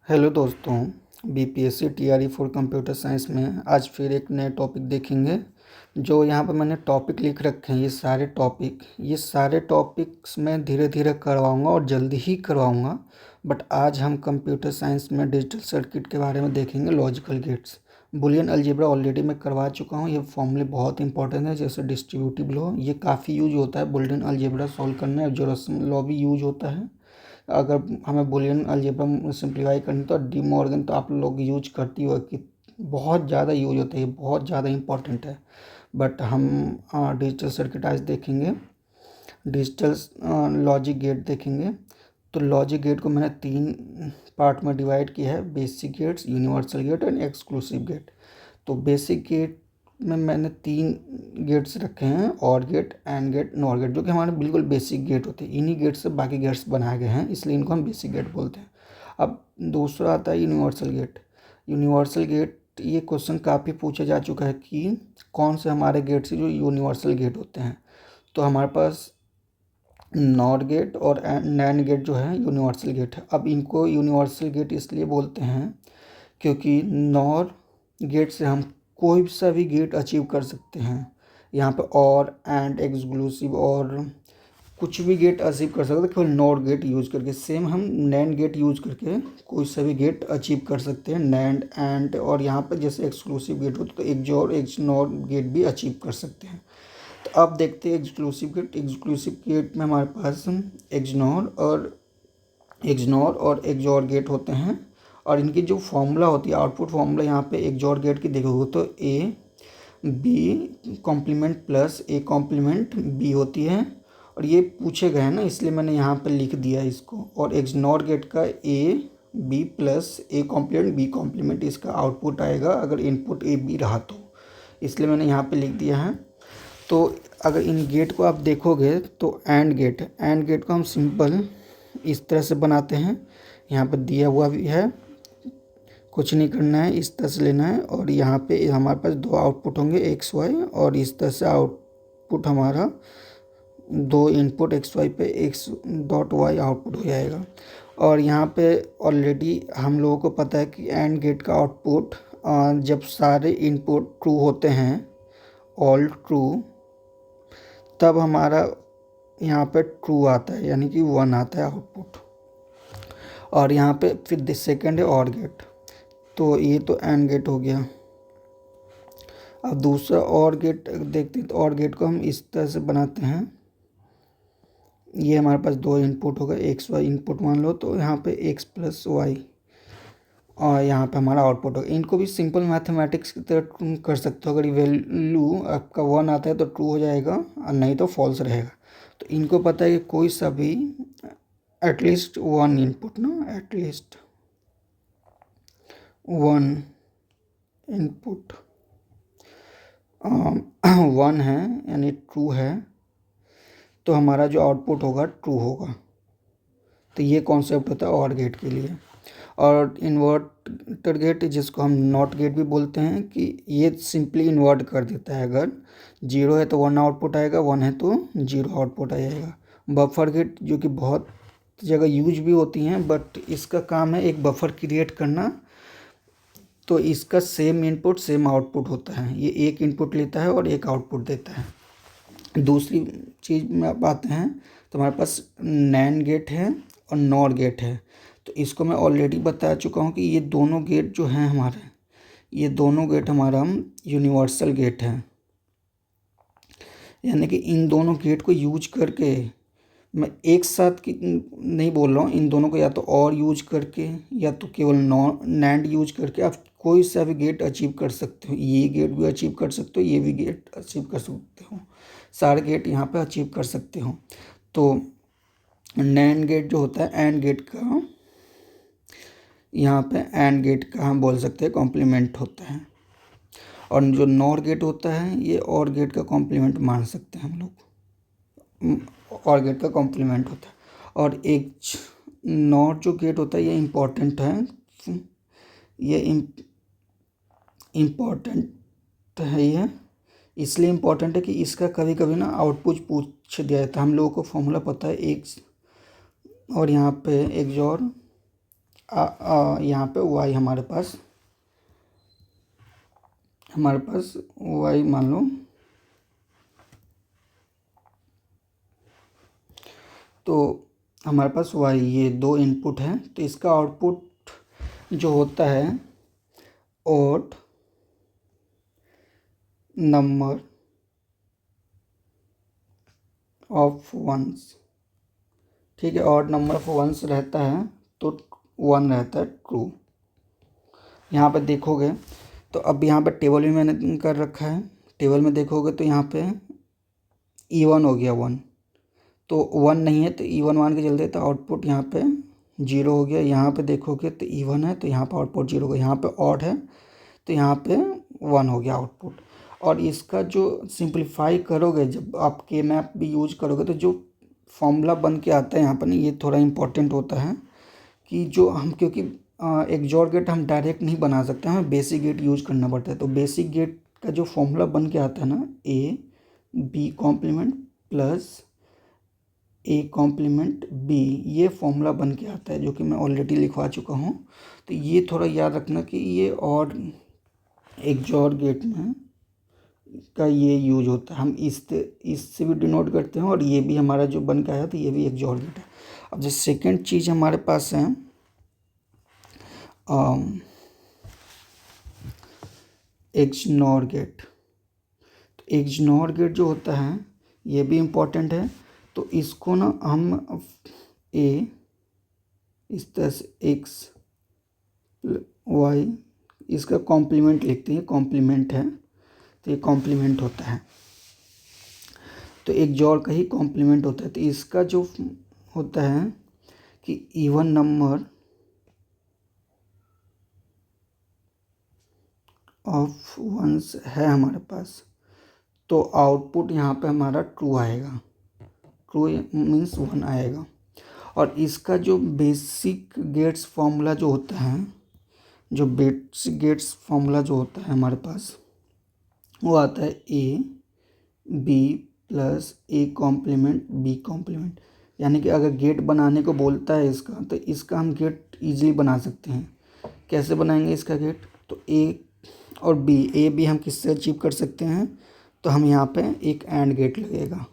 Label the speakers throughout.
Speaker 1: Hello दोस्तों, BPSC TRE for computer science में आज फिर एक नए टॉपिक देखेंगे। जो यहाँ पर मैंने टॉपिक लिख रखे हैं, ये सारे टॉपिक्स मैं धीरे धीरे करवाऊँगा और जल्दी ही करवाऊँगा। बट आज हम कंप्यूटर साइंस में डिजिटल सर्किट के बारे में देखेंगे, logical gates. Boolean algebra already मैं करवा चुका हूँ। ये फॉर्मूले बहुत इंपॉर्टेंट है, जैसे डिस्ट्रीब्यूटिव लॉ, ये काफ़ी यूज होता है बुलियन अलजेब्रा सॉल्व करने। और जोरसन लॉ भी यूज होता है अगर हमें बुलियन अलजेब्रा सिंप्लीफाई करनी। तो डी मॉर्गन तो आप लोग यूज करती हो, कि बहुत ज़्यादा यूज होता है, ये बहुत ज़्यादा इंपॉर्टेंट है। बट हम डिजिटल सर्किट आज देखेंगे, डिजिटल लॉजिक गेट देखेंगे। तो लॉजिक गेट को मैंने 3 पार्ट में डिवाइड किया है: basic gates, universal gate and exclusive gate. तो बेसिक गेट में मैंने 3 गेट्स रखे हैं: OR gate, AND gate, NOR gate, जो कि हमारे बिल्कुल बेसिक गेट होते हैं। इन्हीं गेट से बाकी गेट्स बनाए गए हैं, इसलिए इनको हम बेसिक गेट बोलते हैं। अब दूसरा आता है यूनिवर्सल गेट। यूनिवर्सल गेट, ये क्वेश्चन काफ़ी पूछा जा चुका है कि कौन से हमारे गेट से जो यूनिवर्सल गेट होते हैं। तो हमारे पास नॉर गेट और नैंड गेट जो है यूनिवर्सल गेट है। अब इनको यूनिवर्सल गेट इसलिए बोलते हैं क्योंकि नॉर गेट से हम कोई सा भी गेट अचीव कर सकते हैं। यहाँ पे और, एंड, एक्सक्लूसिव और कुछ भी गेट अचीव कर सकते हैं केवल नॉर गेट यूज करके। सेम हम नैंड गेट यूज करके कोई सा भी गेट अचीव कर सकते हैं, नैंड, एंड। और यहाँ पर जैसे एक्सक्लूसिव गेट हो तो एक जोर एक नॉर गेट भी अचीव कर सकते हैं। तो अब देखते हैं एक्सक्लूसिव गेट। एक्सक्लूसिव गेट में हमारे पास एक्सनॉर और एक्सॉर गेट होते हैं। और इनकी जो फॉर्मूला होती है, आउटपुट फॉर्मूला यहाँ पे एक्सॉर गेट की देखोगे तो A B complement plus A complement B होती है। और ये पूछे गए हैं ना, इसलिए मैंने यहाँ पे लिख दिया इसको। और एक्सनॉर गेट का A B plus A complement B complement इसका आउटपुट आएगा अगर इनपुट ए बी रहा तो, इसलिए मैंने यहाँ पे लिख दिया है। तो अगर इन गेट को आप देखोगे तो एंड गेट को हम सिंपल इस तरह से बनाते हैं। यहाँ पर दिया हुआ भी है, कुछ नहीं करना है, इस तरह से लेना है। और यहाँ पे हमारे पास 2 आउटपुट होंगे, एक्स वाई, और इस तरह से आउटपुट हमारा 2 इनपुट एक्स वाई पे एक्स डॉट वाई आउटपुट हो जाएगा। और यहाँ पे ऑलरेडी हम लोगों को पता है कि एंड गेट का आउटपुट जब सारे इनपुट ट्रू होते हैं, ऑल ट्रू, तब हमारा यहाँ पे ट्रू आता है, यानी कि 1 आता है आउटपुट। और यहाँ पे फिर सेकेंड है और गेट। तो ये तो एंड गेट हो गया। अब दूसरा और गेट देखते हैं। तो और गेट को हम इस तरह से बनाते हैं। ये हमारे पास 2 इनपुट होगा, एक्स वाई इनपुट मान लो, तो यहाँ पे एक्स प्लस वाई, और यहाँ पे हमारा आउटपुट होगा। इनको भी सिंपल मैथमेटिक्स की तरह कर सकते हो। अगर वैल्यू आपका 1 आता है तो ट्रू हो जाएगा, और नहीं तो फॉल्स रहेगा। तो इनको पता है कि कोई सा भी एटलीस्ट 1 इनपुट ना, एटलीस्ट 1 इनपुट 1 है, यानी ट्रू है, तो हमारा जो आउटपुट होगा ट्रू होगा। तो ये कॉन्सेप्ट होता है और गेट के लिए। और इन्वर्टर गेट, जिसको हम नॉट गेट भी बोलते हैं, कि ये सिंपली इन्वर्ट कर देता है। अगर 0 है तो 1 आउटपुट आएगा, 1 है तो 0 आउटपुट आ जाएगा। बफर गेट, जो कि बहुत जगह यूज भी होती हैं, बट इसका काम है एक बफर क्रिएट करना। तो इसका सेम इनपुट सेम आउटपुट होता है, ये एक इनपुट लेता है और एक आउटपुट देता है। दूसरी चीज़ में आप आते हैं तो हमारे पास नैंड गेट है और नॉर गेट है। तो इसको मैं ऑलरेडी बता चुका हूँ कि ये दोनों गेट जो हैं हमारे, ये दोनों गेट हमारा यूनिवर्सल गेट है। यानी कि इन दोनों गेट को यूज करके, मैं एक साथ की नहीं बोल रहा हूँ, इन दोनों को या तो और यूज करके या तो केवल नैंड यूज करके आप कोई सा भी गेट अचीव कर सकते हो। ये गेट भी अचीव कर सकते हो, ये भी गेट अचीव कर सकते हो, सारे गेट यहाँ पे अचीव कर सकते हो। तो नैंड गेट जो होता है एंड गेट का, यहाँ पे एंड गेट का हम बोल सकते हैं कॉम्प्लीमेंट होता है। और जो नॉर गेट होता है ये और गेट का कॉम्प्लीमेंट मान सकते हैं हम लोग, और गेट का कॉम्प्लीमेंट होता है। और एक नॉर जो गेट होता है ये इम्पॉर्टेंट है, ये इम्पॉर्टेंट है। ये इसलिए इम्पॉर्टेंट है कि इसका कभी कभी ना आउटपुट पूछ दिया जाता है। हम लोगों को फॉर्मूला पता है एक्स, और यहाँ पे एक्सॉर यहाँ पे y हमारे पास y मान लो, तो हमारे पास y ये दो इनपुट हैं, तो इसका आउटपुट जो होता है ऑड नंबर ऑफ वंस, ठीक है, ऑड नंबर ऑफ वंस रहता है तो 1 रहता है ट्रू। यहाँ पे देखोगे तो अब यहाँ पे टेबल भी मैंने कर रखा है, टेबल में देखोगे तो यहाँ पे E1 हो गया 1, तो 1 नहीं है तो E1 मान के चलते, तो आउटपुट यहाँ पे 0 हो गया। यहाँ पे देखोगे तो E1 है तो यहाँ पे आउटपुट 0 होगा, यहाँ पे ऑड है तो यहाँ पे 1 हो गया आउटपुट। और इसका जो सिंप्लीफाई करोगे, जब आप के मैप भी यूज करोगे तो जो फॉर्मूला बन के आता है यहाँ पर ना, ये थोड़ा इम्पोर्टेंट होता है कि जो हम, क्योंकि XOR गेट हम डायरेक्ट नहीं बना सकते, हमें बेसिक गेट यूज करना पड़ता है। तो बेसिक गेट का जो फॉर्मूला बन के आता है ना, A B complement plus A complement B, ये फॉर्मूला बन के आता है, जो कि मैं ऑलरेडी लिखवा चुका हूँ। तो ये थोड़ा याद रखना कि ये और XOR गेट में का ये यूज होता है, हम इससे भी डिनोट करते हैं, और ये भी हमारा जो बन के आया तो ये भी XOR गेट है। अब जो सेकेंड चीज़ हमारे पास है XNOR गेट। तो XNOR गेट जो होता है ये भी इम्पोर्टेंट है। तो इसको ना हम इस तरह से X Y इसका कॉम्प्लीमेंट लिखते हैं, कॉम्प्लीमेंट है तो ये कॉम्प्लीमेंट होता है, तो XOR का ही कॉम्प्लीमेंट होता है। तो इसका जो होता है कि इवन नंबर ऑफ वंस है हमारे पास, तो आउटपुट यहाँ पे हमारा ट्रू आएगा, ट्रू मीन्स 1 आएगा। और इसका जो बेसिक गेट्स फॉर्मूला जो होता है, जो बेसिक गेट्स फॉर्मूला जो होता है हमारे पास, वो आता है A B plus A complement B complement. यानी कि अगर गेट बनाने को बोलता है इसका, तो इसका हम गेट इजीली बना सकते हैं। कैसे बनाएंगे इसका गेट? तो A और B, A B हम किससे अचीव कर सकते हैं? तो हम यहाँ पे एक एंड गेट लगेगा,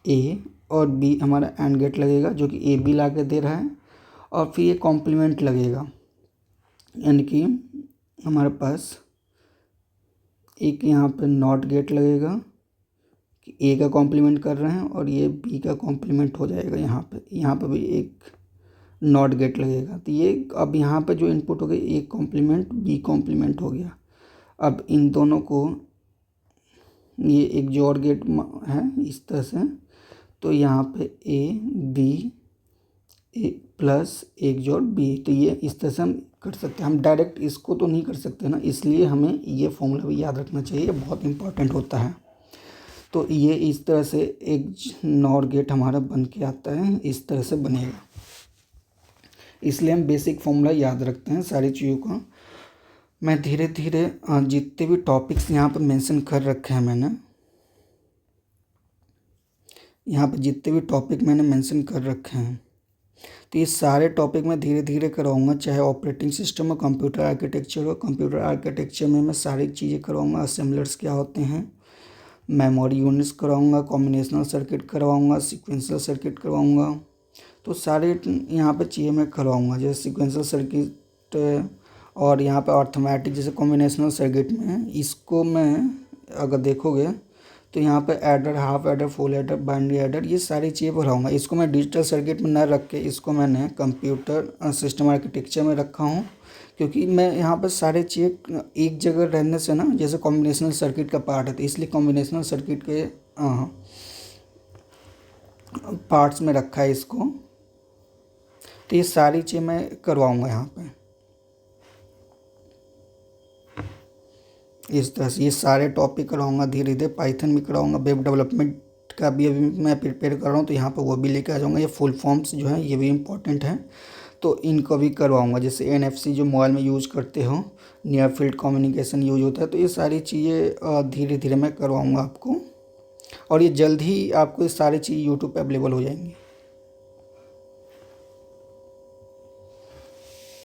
Speaker 1: A और B हमारा एंड गेट लगेगा, जो कि A B ला के दे रहा है, और फिर ये कॉम्प्लीमेंट लगेगा, यानी कि हमारे पास एक यहाँ पे नॉट गेट लगेगा कि A का कॉम्प्लीमेंट कर रहे हैं, और ये B का कॉम्प्लीमेंट हो जाएगा। यहाँ पे भी एक नॉट गेट लगेगा। तो ये अब यहाँ पे जो इनपुट हो गई A कॉम्प्लीमेंट B कॉम्प्लीमेंट हो गया। अब इन दोनों को ये एक XOR गेट है इस तरह से, तो यहाँ पे A B A plus XOR B, तो ये इस तरह से हम कर सकते हैं। हम डायरेक्ट इसको तो नहीं कर सकते ना, इसलिए हमें ये फॉर्मूला भी याद रखना चाहिए, बहुत इंपॉर्टेंट होता है। तो ये इस तरह से एक NOR गेट हमारा बन के आता है, इस तरह से बनेगा। इसलिए हम बेसिक फॉर्मूला याद रखते हैं सारी चीज़ों का। मैं धीरे धीरे जितने भी टॉपिक्स यहाँ पर मेंशन कर रखे हैं मैंने, यहाँ पर जितने भी टॉपिक मैंने मेंशन कर रखे हैं, तो ये सारे टॉपिक मैं धीरे धीरे करवाऊँगा, चाहे ऑपरेटिंग सिस्टम हो, कंप्यूटर आर्किटेक्चर हो। कंप्यूटर आर्किटेक्चर में मैं सारी चीज़ें करवाऊँगा, असेंबलर्स क्या होते हैं, मेमोरी यूनिट्स करवाऊँगा, कॉम्बिनेशनल सर्किट करवाऊँगा, सीक्वेंशियल सर्किट करवाऊँगा। तो सारे यहाँ पे चीज़ें मैं करवाऊँगा, जैसे सीक्वेंशियल सर्किट और यहाँ पे अर्थमेटिक, जैसे कॉम्बिनेशनल सर्किट में इसको मैं अगर देखोगे तो यहाँ पे adder, half adder, full adder, binary adder, ये सारी चीज़ें पढ़ाऊँगा। इसको मैं डिजिटल सर्किट में न रख के इसको मैंने कंप्यूटर सिस्टम आर्किटेक्चर में रखा हूँ, क्योंकि मैं यहाँ पर सारे चीज़ें एक जगह रहने से ना, जैसे कॉम्बिनेशनल सर्किट का पार्ट है, तो इसलिए कॉम्बिनेशनल सर्किट के पार्ट्स में रखा है इसको। तो ये सारी चीज़ें मैं करवाऊँगा यहाँ पे इस तरह से, ये सारे टॉपिक कराऊंगा धीरे धीरे। पाइथन भी कराऊंगा, वेब डेवलपमेंट का भी अभी मैं प्रिपेयर कर रहा हूँ, तो यहाँ पर वो भी लेकर आ जाऊँगा। ये फुल फॉर्म्स जो हैं ये भी इम्पोर्टेंट हैं, तो इनको भी करवाऊँगा। जैसे NFC जो मोबाइल में यूज़ करते हो, नियर फील्ड कम्युनिकेशन यूज होता है, तो ये सारी चीज़ें धीरे धीरे मैं करवाऊँगा आपको, और ये जल्द ही आपको ये सारी चीज़ यूट्यूब पर अवेलेबल हो जाएंगी।